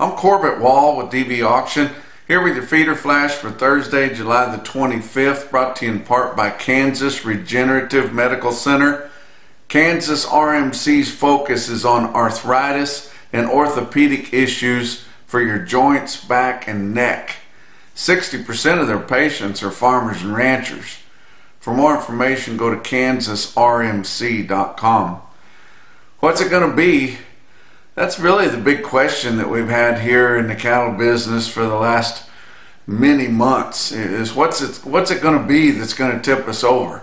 I'm Corbett Wall with DV Auction, here with your feeder flash for Thursday, July the 25th, brought to you in part by Kansas Regenerative Medical Center. Kansas RMC's focus is on arthritis and orthopedic issues for your joints, back, and neck. 60% of their patients are farmers and ranchers. For more information, go to kansasrmc.com. What's it going to be? That's really the big question that we've had here in the cattle business for the last many months, is what's it going to be that's going to tip us over?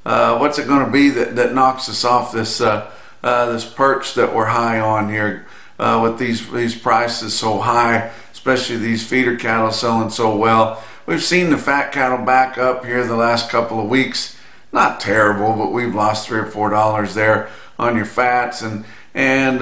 What's it going to be that knocks us off this this perch that we're high on here with these prices so high, especially these feeder cattle selling so well. We've seen the fat cattle back up here the last couple of weeks. Not terrible, but we've lost $3 or $4 there on your fats, and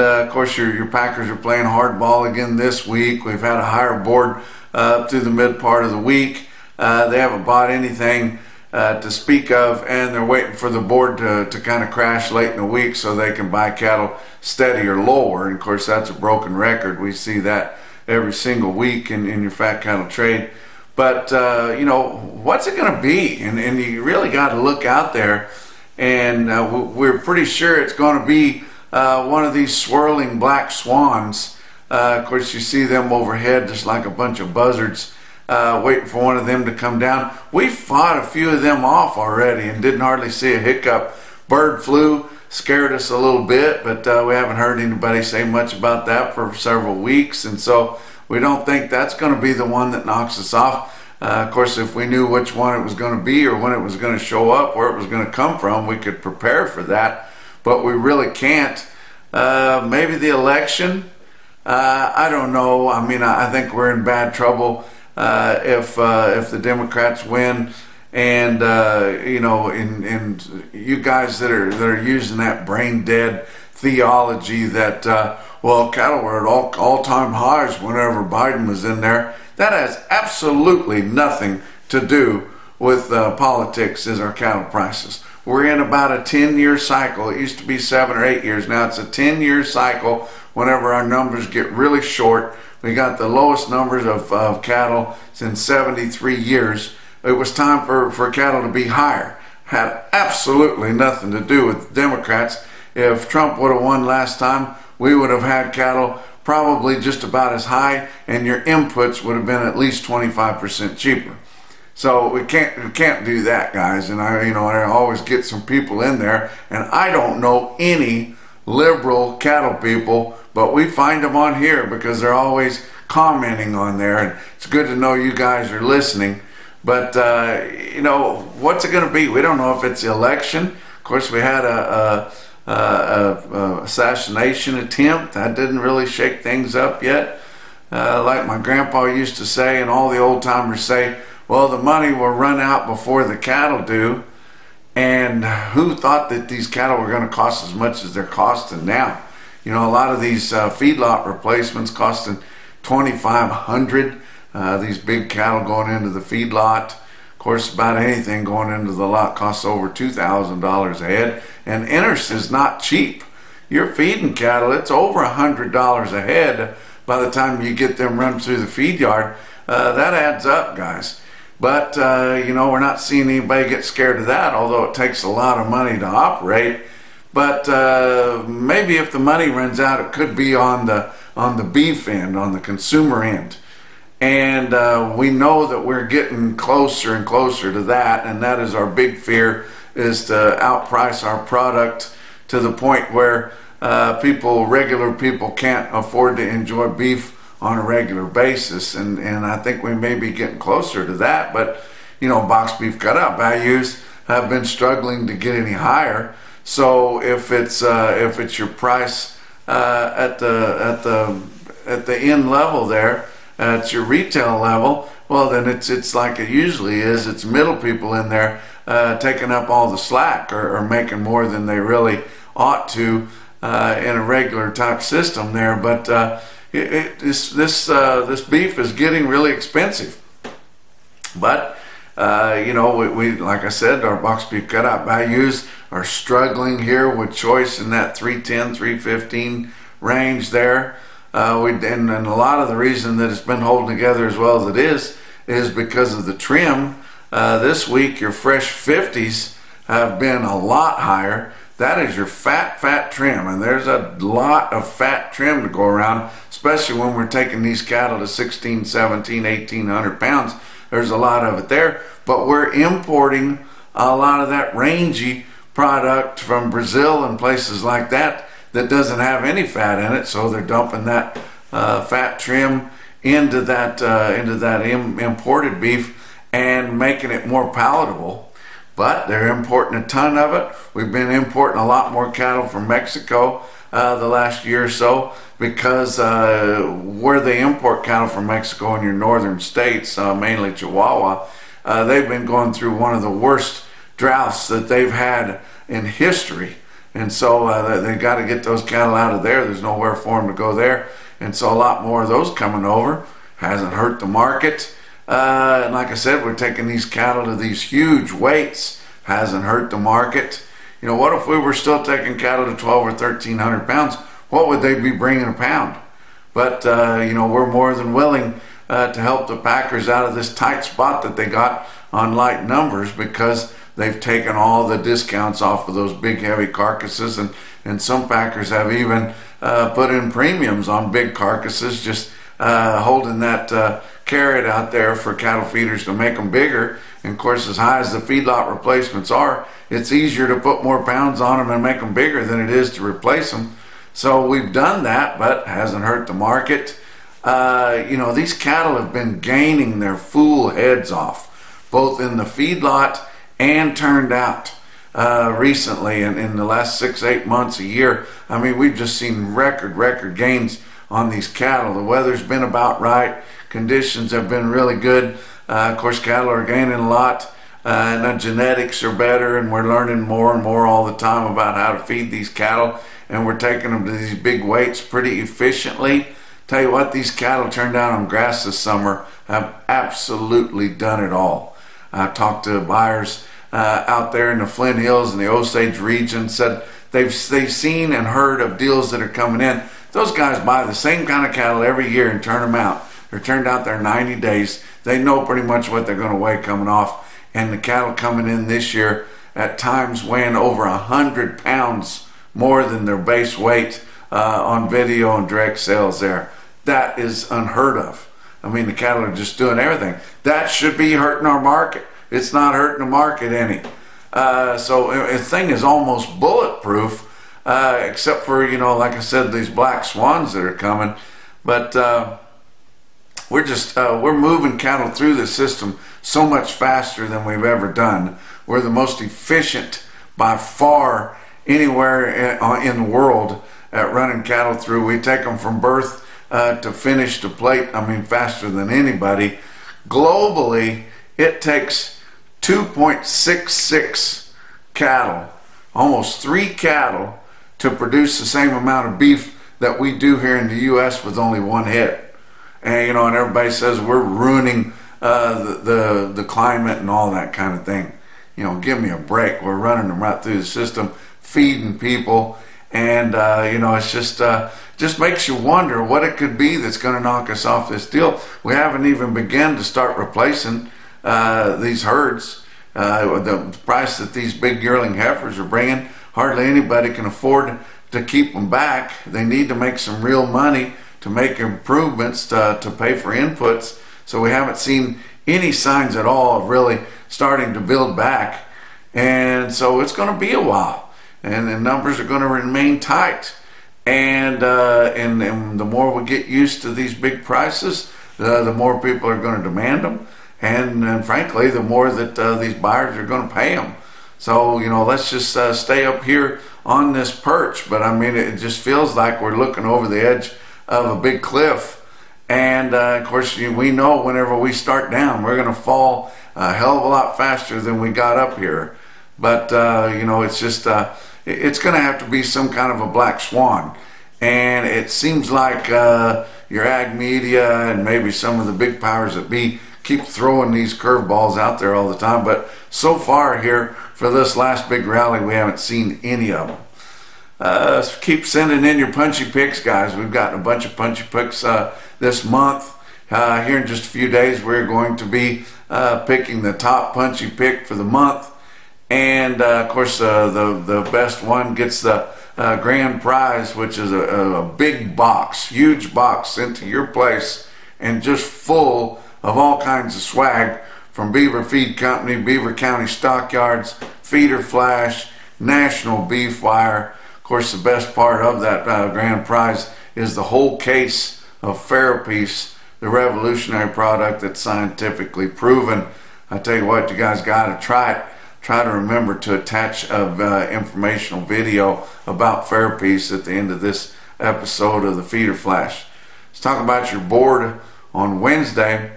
of course your packers are playing hardball again this week. We've had a higher board up through the mid part of the week. They haven't bought anything to speak of, and they're waiting for the board to kind of crash late in the week so they can buy cattle steady or lower. And of course that's a broken record. We see that every single week in your fat cattle trade. But you know, what's it going to be? And you really got to look out there, and we're pretty sure it's going to be one of these swirling black swans. Of course you see them overhead just like a bunch of buzzards waiting for one of them to come down. We fought a few of them off already and didn't hardly see a hiccup. Bird flu scared us a little bit, but we haven't heard anybody say much about that for several weeks, and so we don't think that's going to be the one that knocks us off. Of course, if we knew which one it was going to be or when it was going to show up, where it was going to come from, we could prepare for that, but we really can't. Maybe the election, I don't know. I mean, I think we're in bad trouble if the Democrats win, and you know, and you guys that are using that brain dead theology that well, cattle were at all-time highs whenever Biden was in there. That has absolutely nothing to do with politics, is our cattle prices. We're in about a 10-year cycle. It used to be 7 or 8 years. Now it's a 10-year cycle whenever our numbers get really short. We got the lowest numbers of cattle since 73 years. It was time for cattle to be higher. Had absolutely nothing to do with Democrats. If Trump would have won last time, we would have had cattle probably just about as high, and your inputs would have been at least 25% cheaper. So we can't do that, guys. And I always get some people in there, and I don't know any liberal cattle people, but we find them on here because they're always commenting on there, and it's good to know you guys are listening. But you know, what's it going to be? We don't know if it's the election. Of course, we had a assassination attempt. That didn't really shake things up yet. Like my grandpa used to say, and all the old timers say, well, the money will run out before the cattle do. And who thought that these cattle were going to cost as much as they're costing now? You know, a lot of these feedlot replacements costing $2,500. These big cattle going into the feedlot. Of course, about anything going into the lot costs over $2,000 a head. And interest is not cheap. You're feeding cattle, it's over $100 a head by the time you get them run through the feed yard. That adds up, guys. But you know, we're not seeing anybody get scared of that, although it takes a lot of money to operate. But maybe if the money runs out, it could be on the beef end, on the consumer end. And we know that we're getting closer and closer to that, and that is our big fear, is to outprice our product to the point where regular people can't afford to enjoy beef on a regular basis, and I think we may be getting closer to that. But you know, box beef cutout values have been struggling to get any higher. So if it's your price at the end level there, at your retail level, well then it's like it usually is. It's middle people in there taking up all the slack, or making more than they really ought to in a regular type system there. But this beef is getting really expensive. But you know, we like I said, our box beef cutout values are struggling here with choice in that 310, 315 range there. And a lot of the reason that it's been holding together as well as it is because of the trim. This week your fresh 50s have been a lot higher. That is your fat trim, and there's a lot of fat trim to go around, especially when we're taking these cattle to 16, 17, 1800 pounds. There's a lot of it there, but we're importing a lot of that rangy product from Brazil and places like that doesn't have any fat in it, so they're dumping that fat trim into that imported beef and making it more palatable. But they're importing a ton of it. We've been importing a lot more cattle from Mexico the last year or so, because where they import cattle from Mexico in your northern states, mainly Chihuahua, they've been going through one of the worst droughts that they've had in history. And so they got to get those cattle out of there. There's nowhere for them to go there. And so a lot more of those coming over. Hasn't hurt the market. And like I said, we're taking these cattle to these huge weights. Hasn't hurt the market. You know, what if we were still taking cattle to 12 or 1300 pounds? What would they be bringing a pound? But, you know, we're more than willing to help the packers out of this tight spot that they got on light numbers, because they've taken all the discounts off of those big heavy carcasses, and some packers have even put in premiums on big carcasses, just holding that carrot out there for cattle feeders to make them bigger. And of course, as high as the feedlot replacements are, it's easier to put more pounds on them and make them bigger than it is to replace them. So we've done that, but hasn't hurt the market. You know, these cattle have been gaining their fool heads off, both in the feedlot and turned out recently, in the last 6-8 months, a year. I mean, we've just seen record gains on these cattle. The weather's been about right. Conditions have been really good. Of course, cattle are gaining a lot, and the genetics are better, and we're learning more and more all the time about how to feed these cattle, and we're taking them to these big weights pretty efficiently. Tell you what, these cattle turned out on grass this summer have absolutely done it all. I talked to buyers out there in the Flint Hills and the Osage region, said they've seen and heard of deals that are coming in. Those guys buy the same kind of cattle every year and turn them out. They're turned out there 90 days. They know pretty much what they're going to weigh coming off. And the cattle coming in this year at times weighing over 100 pounds more than their base weight on video and direct sales there. That is unheard of. I mean, the cattle are just doing everything. That should be hurting our market. It's not hurting the market any. So the thing is almost bulletproof, except for, you know, like I said, these black swans that are coming. But we're moving cattle through the system so much faster than we've ever done. We're the most efficient by far anywhere in the world at running cattle through. We take them from birth to finish to plate, I mean, faster than anybody. Globally, it takes 2.66 cattle, almost 3 cattle, to produce the same amount of beef that we do here in the U.S. with only 1 head. And, you know, and everybody says we're ruining the climate and all that kind of thing. You know, give me a break. We're running them right through the system, feeding people, and you know, it's just makes you wonder what it could be that's going to knock us off this deal. We haven't even begun to start replacing these herds. The price that these big yearling heifers are bringing, hardly anybody can afford to keep them back. They need to make some real money to make improvements to pay for inputs. So we haven't seen any signs at all of really starting to build back. And so it's going to be a while. And the numbers are going to remain tight. And the more we get used to these big prices, the more people are going to demand them. And frankly, the more that these buyers are going to pay them. So, you know, let's just stay up here on this perch. But I mean, it just feels like we're looking over the edge of a big cliff. And of course, we know whenever we start down, we're going to fall a hell of a lot faster than we got up here. But you know, it's just it's going to have to be some kind of a black swan. And it seems like your ag media and maybe some of the big powers that be keep throwing these curveballs out there all the time. But so far here, for this last big rally, we haven't seen any of them. Keep sending in your punchy picks, guys. We've gotten a bunch of punchy picks this month. Here in just a few days, we're going to be picking the top punchy pick for the month. And of course, the best one gets the grand prize, which is a big box, huge box sent to your place, and just full of all kinds of swag from Beaver Feed Company, Beaver County Stockyards, Feeder Flash, National Beef Wire. Of course, the best part of that grand prize is the whole case of Ferropiece, the revolutionary product that's scientifically proven. I tell you what, you guys got to try it. Try to remember to attach an informational video about Ferropiece at the end of this episode of the Feeder Flash. Let's talk about your board on Wednesday.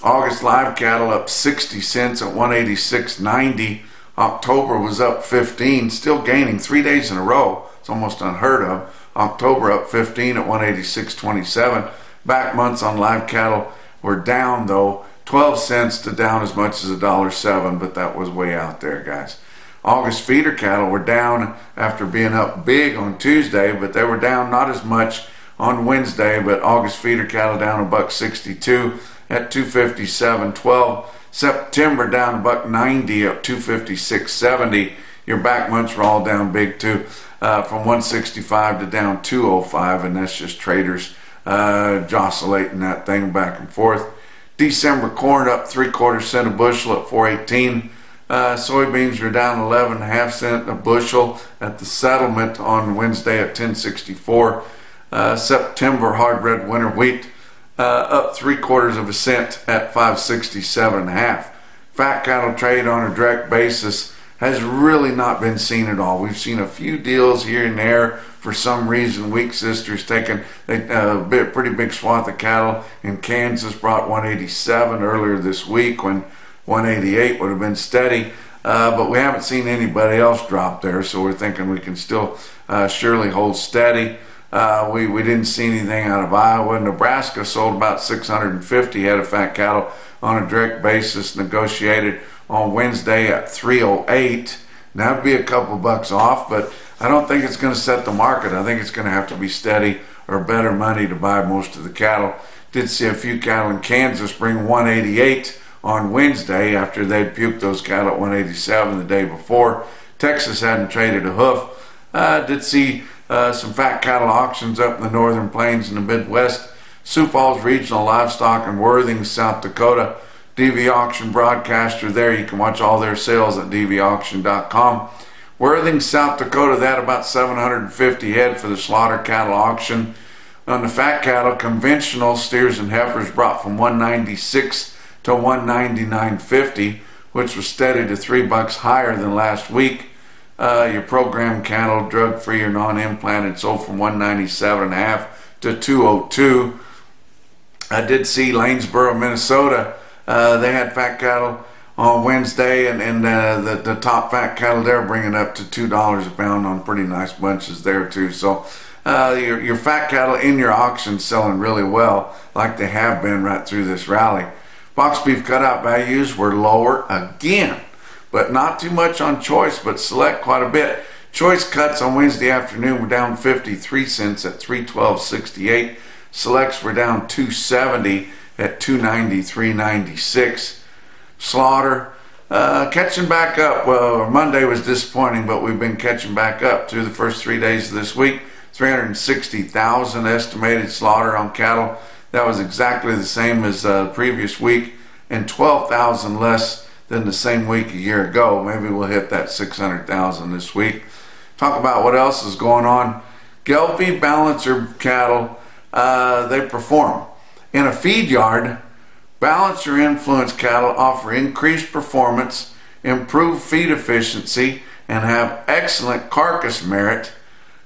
August live cattle up 60 cents at 186.90. October was up 15, still gaining 3 days in a row. It's almost unheard of. October up 15 at 186.27. Back months on live cattle were down though, 12 cents to down as much as $1.07, but that was way out there, guys. August feeder cattle were down after being up big on Tuesday, but they were down not as much on Wednesday. But August feeder cattle down $1.62 at 257.12. September down $1.90 at 256.70. Your back months were all down big too, from 165 to down 205, and that's just traders jostling that thing back and forth. December corn up 3/4 cent a bushel at 4.18. Soybeans are down 11.5 cents a bushel at the settlement on Wednesday at 10.64. September hard red winter wheat up 3/4 cent at 5.67.5. Fat cattle trade on a direct basis has really not been seen at all. We've seen a few deals here and there. For some reason, Weak Sisters taking a pretty big swath of cattle in Kansas, brought 187 earlier this week when 188 would have been steady. But we haven't seen anybody else drop there, so we're thinking we can still surely hold steady. We didn't see anything out of Iowa. Nebraska sold about 650 head of fat cattle on a direct basis, negotiated on Wednesday at 308. That would be a couple bucks off, but I don't think it's going to set the market. I think it's going to have to be steady or better money to buy most of the cattle. Did see a few cattle in Kansas bring 188 on Wednesday after they'd puked those cattle at 187 the day before. Texas hadn't traded a hoof. Did see some fat cattle auctions up in the northern plains and the Midwest. Sioux Falls Regional Livestock in Worthing, South Dakota. DVAuction broadcaster there. You can watch all their sales at DVAuction.com. Worthing, South Dakota, they had about 750 head for the slaughter cattle auction. On the fat cattle, conventional steers and heifers brought from 196 to 199.50, which was steady to $3 higher than last week. Your program cattle, drug-free or non-implanted, sold from 197.5 to 202. I did see Lanesboro, Minnesota. They had fat cattle on Wednesday, and the top fat cattle there bringing up to $2 a pound on pretty nice bunches there too. So your fat cattle in your auction selling really well, like they have been right through this rally. Box beef cutout values were lower again, but not too much on choice, but select quite a bit. Choice cuts on Wednesday afternoon were down 53 cents at 312.68. Selects were down 270 at 293.96. Slaughter catching back up. Well, Monday was disappointing, but we've been catching back up through the first 3 days of this week. 360,000 estimated slaughter on cattle. That was exactly the same as the previous week, and 12,000 less than the same week a year ago. Maybe we'll hit that 600,000 this week. Talk about what else is going on. Gelbvieh balancer cattle, they perform. In a feed yard, balancer influence cattle offer increased performance, improved feed efficiency, and have excellent carcass merit.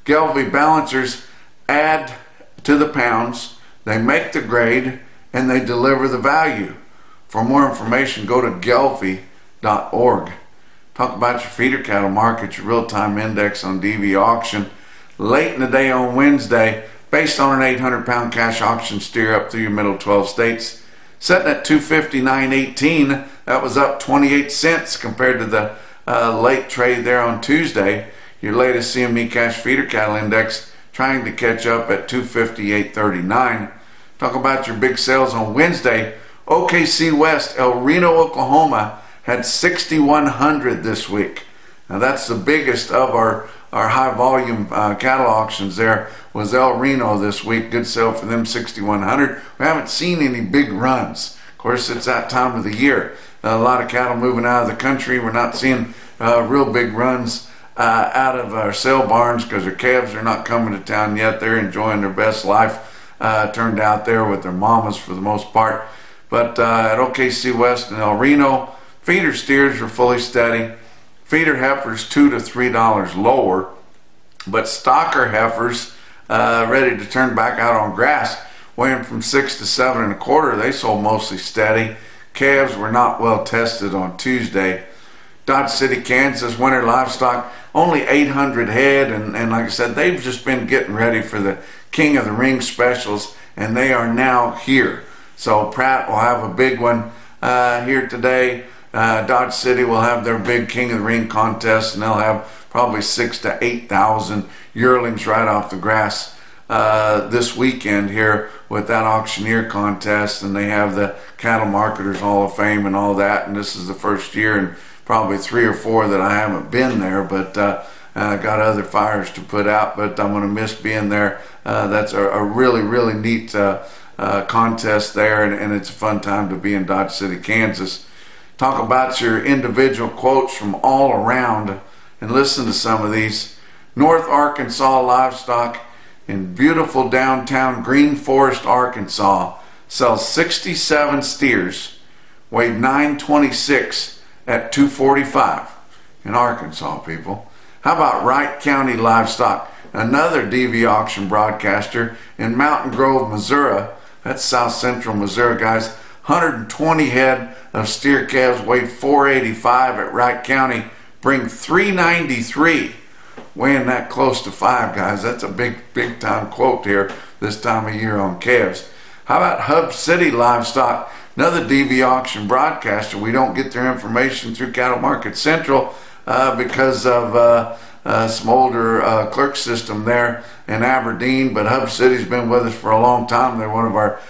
Gelbvieh balancers add to the pounds, they make the grade, and they deliver the value. For more information, go to gelbvieh.org. Talk about your feeder cattle market, your real-time index on DVAuction. Late in the day on Wednesday, based on an 800-pound cash auction steer up through your middle 12 states, setting at 259.18. That was up 28 cents compared to the late trade there on Tuesday. Your latest CME cash feeder cattle index trying to catch up at 258.39. Talk about your big sales on Wednesday. OKC West, El Reno, Oklahoma had 6,100 this week. Now that's the biggest of our high volume cattle auctions. There was El Reno this week. Good sale for them, 6,100. We haven't seen any big runs. Of course, it's that time of the year. A lot of cattle moving out of the country. We're not seeing real big runs out of our sale barns because their calves are not coming to town yet. They're enjoying their best life turned out there with their mamas for the most part. But at OKC West and El Reno, feeder steers are fully steady. Feeder heifers $2 to $3 lower, but stocker heifers ready to turn back out on grass, weighing from 6 to 7 1/4. They sold mostly steady. Calves were not well tested on Tuesday. Dodge City, Kansas, winter livestock, only 800 head, and like I said, they've just been getting ready for the King of the Ring specials, and they are now here. So Pratt will have a big one here today. Dodge City will have their big King of the Ring contest, and they'll have probably 6,000 to 8,000 yearlings right off the grass this weekend here with that auctioneer contest, and they have the Cattle Marketers Hall of Fame and all that, and this is the first year in probably 3 or 4 that I haven't been there, but I got other fires to put out, but I'm going to miss being there. That's a really neat contest there, and it's a fun time to be in Dodge City, Kansas. Talk about your individual quotes from all around and listen to some of these. North Arkansas livestock in beautiful downtown Green Forest, Arkansas sells 67 steers, weighed 926 at 245 in Arkansas, people. How about Wright County livestock, another DVAuction broadcaster in Mountain Grove, Missouri. That's south central Missouri, guys. 120 head of steer calves weighed 485 at Wright County, bring 393, weighing that close to 5, guys. That's a big time quote here this time of year on calves. How about Hub City livestock, another DVAuction broadcaster? We don't get their information through Cattle Market Central because of some older clerk system there in Aberdeen, but Hub City's been with us for a long time. They're one of our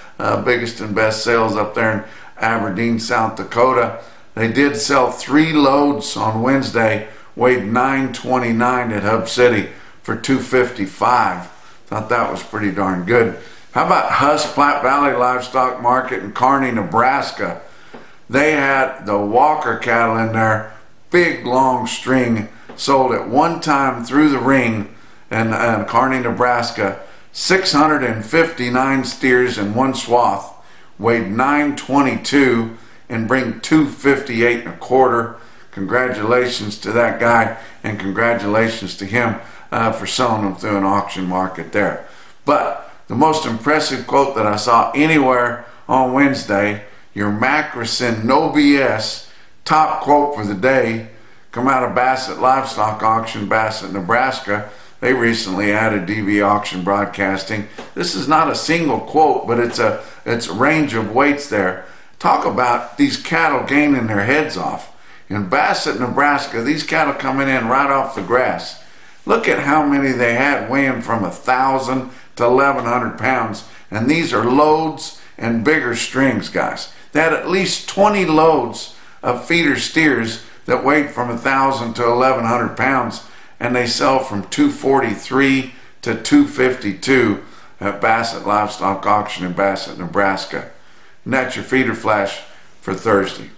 biggest and best sales up there in Aberdeen, South Dakota. They did sell 3 loads on Wednesday, weighed 929 at Hub City for 255. Thought that was pretty darn good. How about Huss Platte Valley Livestock Market in Kearney, Nebraska? They had the Walker cattle in there, big long string, sold at one time through the ring in Kearney, Nebraska. 659 steers in one swath, weighed 922 and bring 258 1/4. Congratulations to that guy, and congratulations to him for selling them through an auction market there. But the most impressive quote that I saw anywhere on Wednesday, your Macrocin No BS top quote for the day, come out of Bassett Livestock Auction, Bassett, Nebraska. They recently added DVAuction broadcasting. This is not a single quote, but it's a range of weights there. Talk about these cattle gaining their heads off. In Bassett, Nebraska, these cattle coming in right off the grass. Look at how many they had weighing from 1,000 to 1,100 pounds, and these are loads and bigger strings, guys. They had at least 20 loads of feeder steers that weighed from 1,000 to 1,100 pounds, and they sell from 243 to 252 at Bassett Livestock Auction in Bassett, Nebraska. And that's your feeder flash for Thursday.